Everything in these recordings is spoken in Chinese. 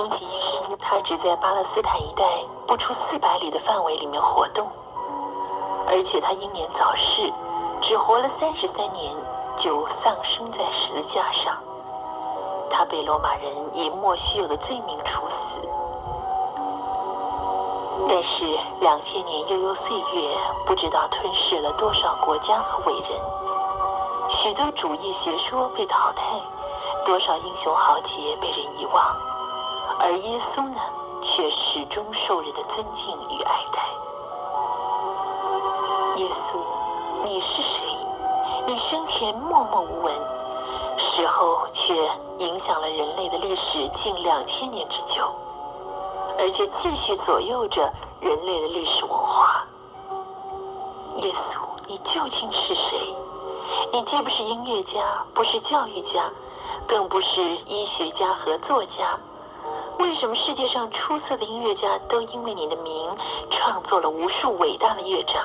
终其一生，他只在巴勒斯坦一带不出400里的范围里面活动，而且他英年早逝，只活了33年就丧生在十字架上。他被罗马人以莫须有的罪名处死。但是2000年悠悠岁月，不知道吞噬了多少国家和伟人，许多主义学说被淘汰，多少英雄豪杰被人遗忘，而耶稣呢，却始终受人的尊敬与爱戴。耶稣，你是谁？你生前默默无闻，死后却影响了人类的历史近2000年之久，而且继续左右着人类的历史文化。耶稣，你究竟是谁？你既不是音乐家，不是教育家，更不是医学家和作家。为什么世界上出色的音乐家都因为你的名创作了无数伟大的乐章？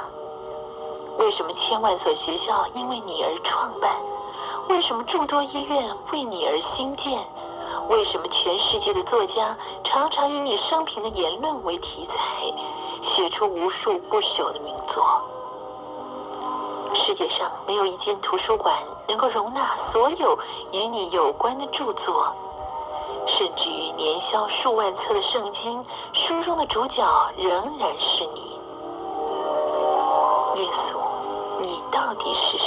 为什么千万所学校因为你而创办？为什么众多医院为你而兴建？为什么全世界的作家常常以你生平的言论为题材，写出无数不朽的名作？世界上没有一间图书馆能够容纳所有与你有关的著作，甚至于年销数万册的圣经，书中的主角仍然是你。耶稣，你到底是谁？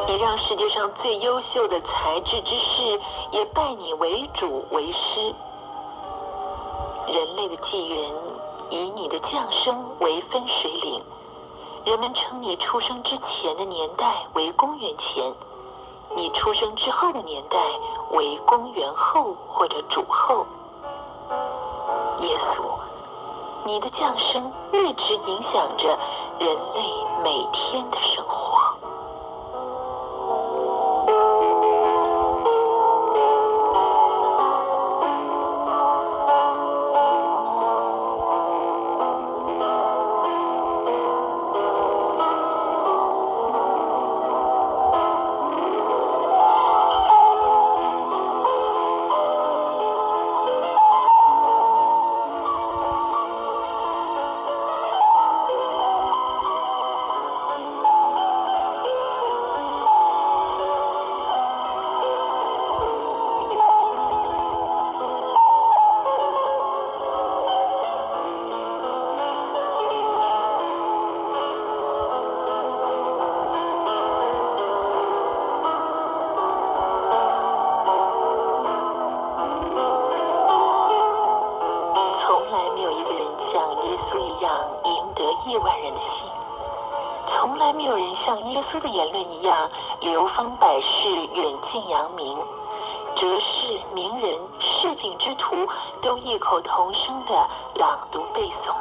你让世界上最优秀的才智之士也拜你为主为师。人类的纪元以你的降生为分水岭，人们称你出生之前的年代为公元前，你出生之后的年代为公元后或者主后。耶稣，你的降生一直影响着人类每天的生活。从来没有人像耶稣的言论一样流芳百世，远近扬名。哲士、名人、市井之徒都异口同声地朗读背诵。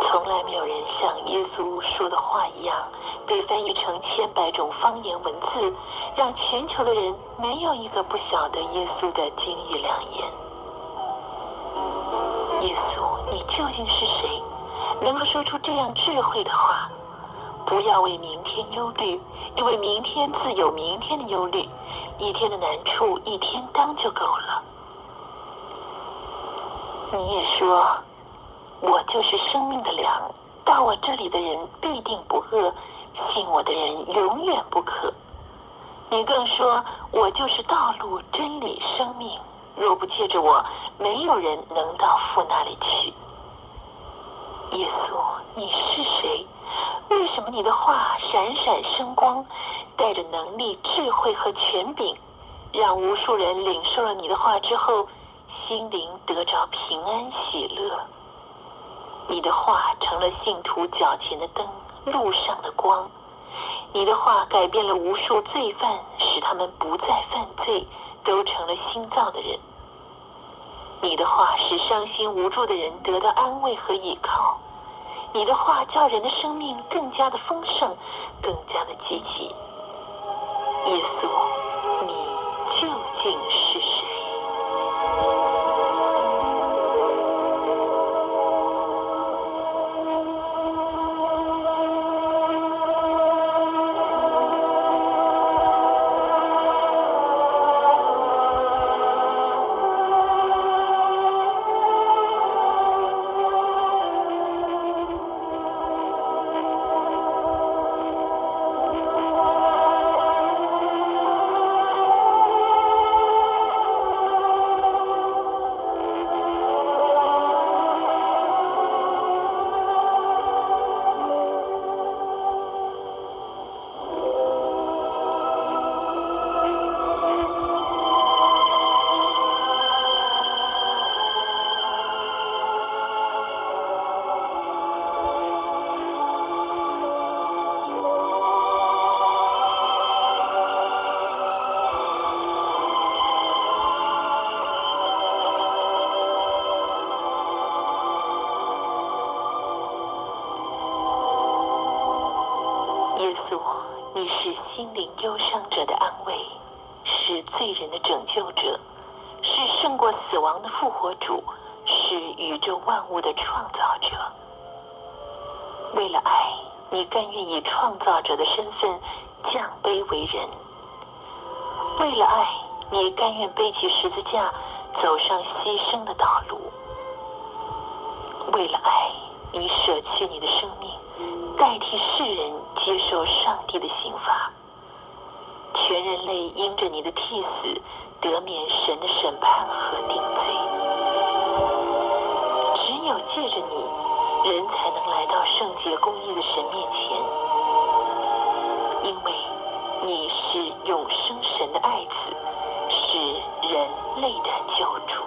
从来没有人像耶稣说的话一样被翻译成千百种方言文字，让全球的人没有一个不晓得耶稣的金玉良言。耶稣，你究竟是谁，能够说出这样智慧的话？不要为明天忧虑，因为明天自有明天的忧虑，一天的难处一天当就够了。你也说，我就是生命的粮，到我这里的人必定不饿，信我的人永远不渴。你更说，我就是道路、真理、生命，若不借着我，没有人能到父那里去。耶稣，你是谁？为什么你的话闪闪生光，带着能力、智慧和权柄，让无数人领受了你的话之后，心灵得着平安喜乐？你的话成了信徒脚前的灯，路上的光。你的话改变了无数罪犯，使他们不再犯罪，都成了新造的人。你的话使伤心无助的人得到安慰和依靠。你的话叫人的生命更加的丰盛，更加的积极。耶稣，你究竟是谁？是心灵忧伤者的安慰，是罪人的拯救者，是胜过死亡的复活主，是宇宙万物的创造者。为了爱，你甘愿以创造者的身份降卑为人；为了爱，你甘愿背起十字架，走上牺牲的道路；为了爱，你舍去你的生命，代替世人接受上帝的刑罚。全人类因着你的替死，得免神的审判和定罪。只有借着你，人才能来到圣洁公义的神面前，因为你是永生神的爱子，是人类的救主。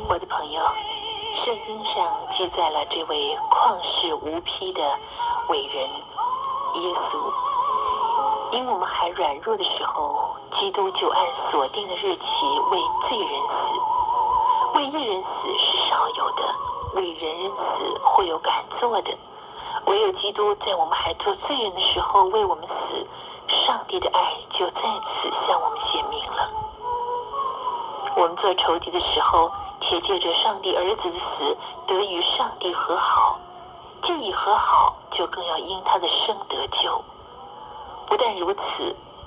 我的朋友，圣经上记载了这位旷世无匹的伟人耶稣。因我们还软弱的时候，基督就按所定的日期为罪人死。为一人死是少有的，为人人死会有敢做的。唯有基督在我们还做罪人的时候为我们死，上帝的爱就在此向我们显明了。我们做仇敌的时候，且借着上帝儿子的死得与上帝和好，既已和好，就更要因他的生得救。不但如此，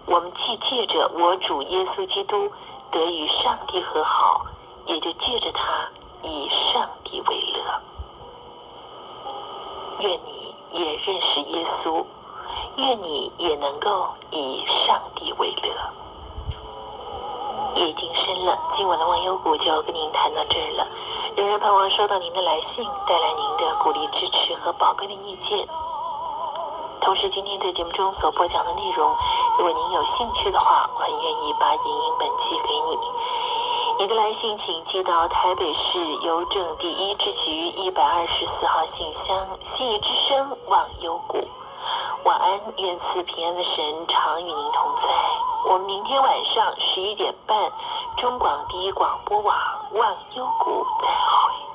我们既借着我主耶稣基督得与上帝和好，也就借着他以上帝为乐。愿你也认识耶稣，愿你也能够以上帝为乐。夜已经深了，今晚的忘忧谷就跟您谈到这儿了。仍然盼望收到您的来信，带来您的鼓励支持和宝贵的意见。同时今天在节目中所播讲的内容，如果您有兴趣的话，我很愿意把影音本寄给你。你的来信请寄到台北市邮政第1支局124号信箱，信义之声忘忧谷。晚安，愿赐平安的神常与您同在。我们明天晚上11点半，中广第一广播网忘忧谷再会。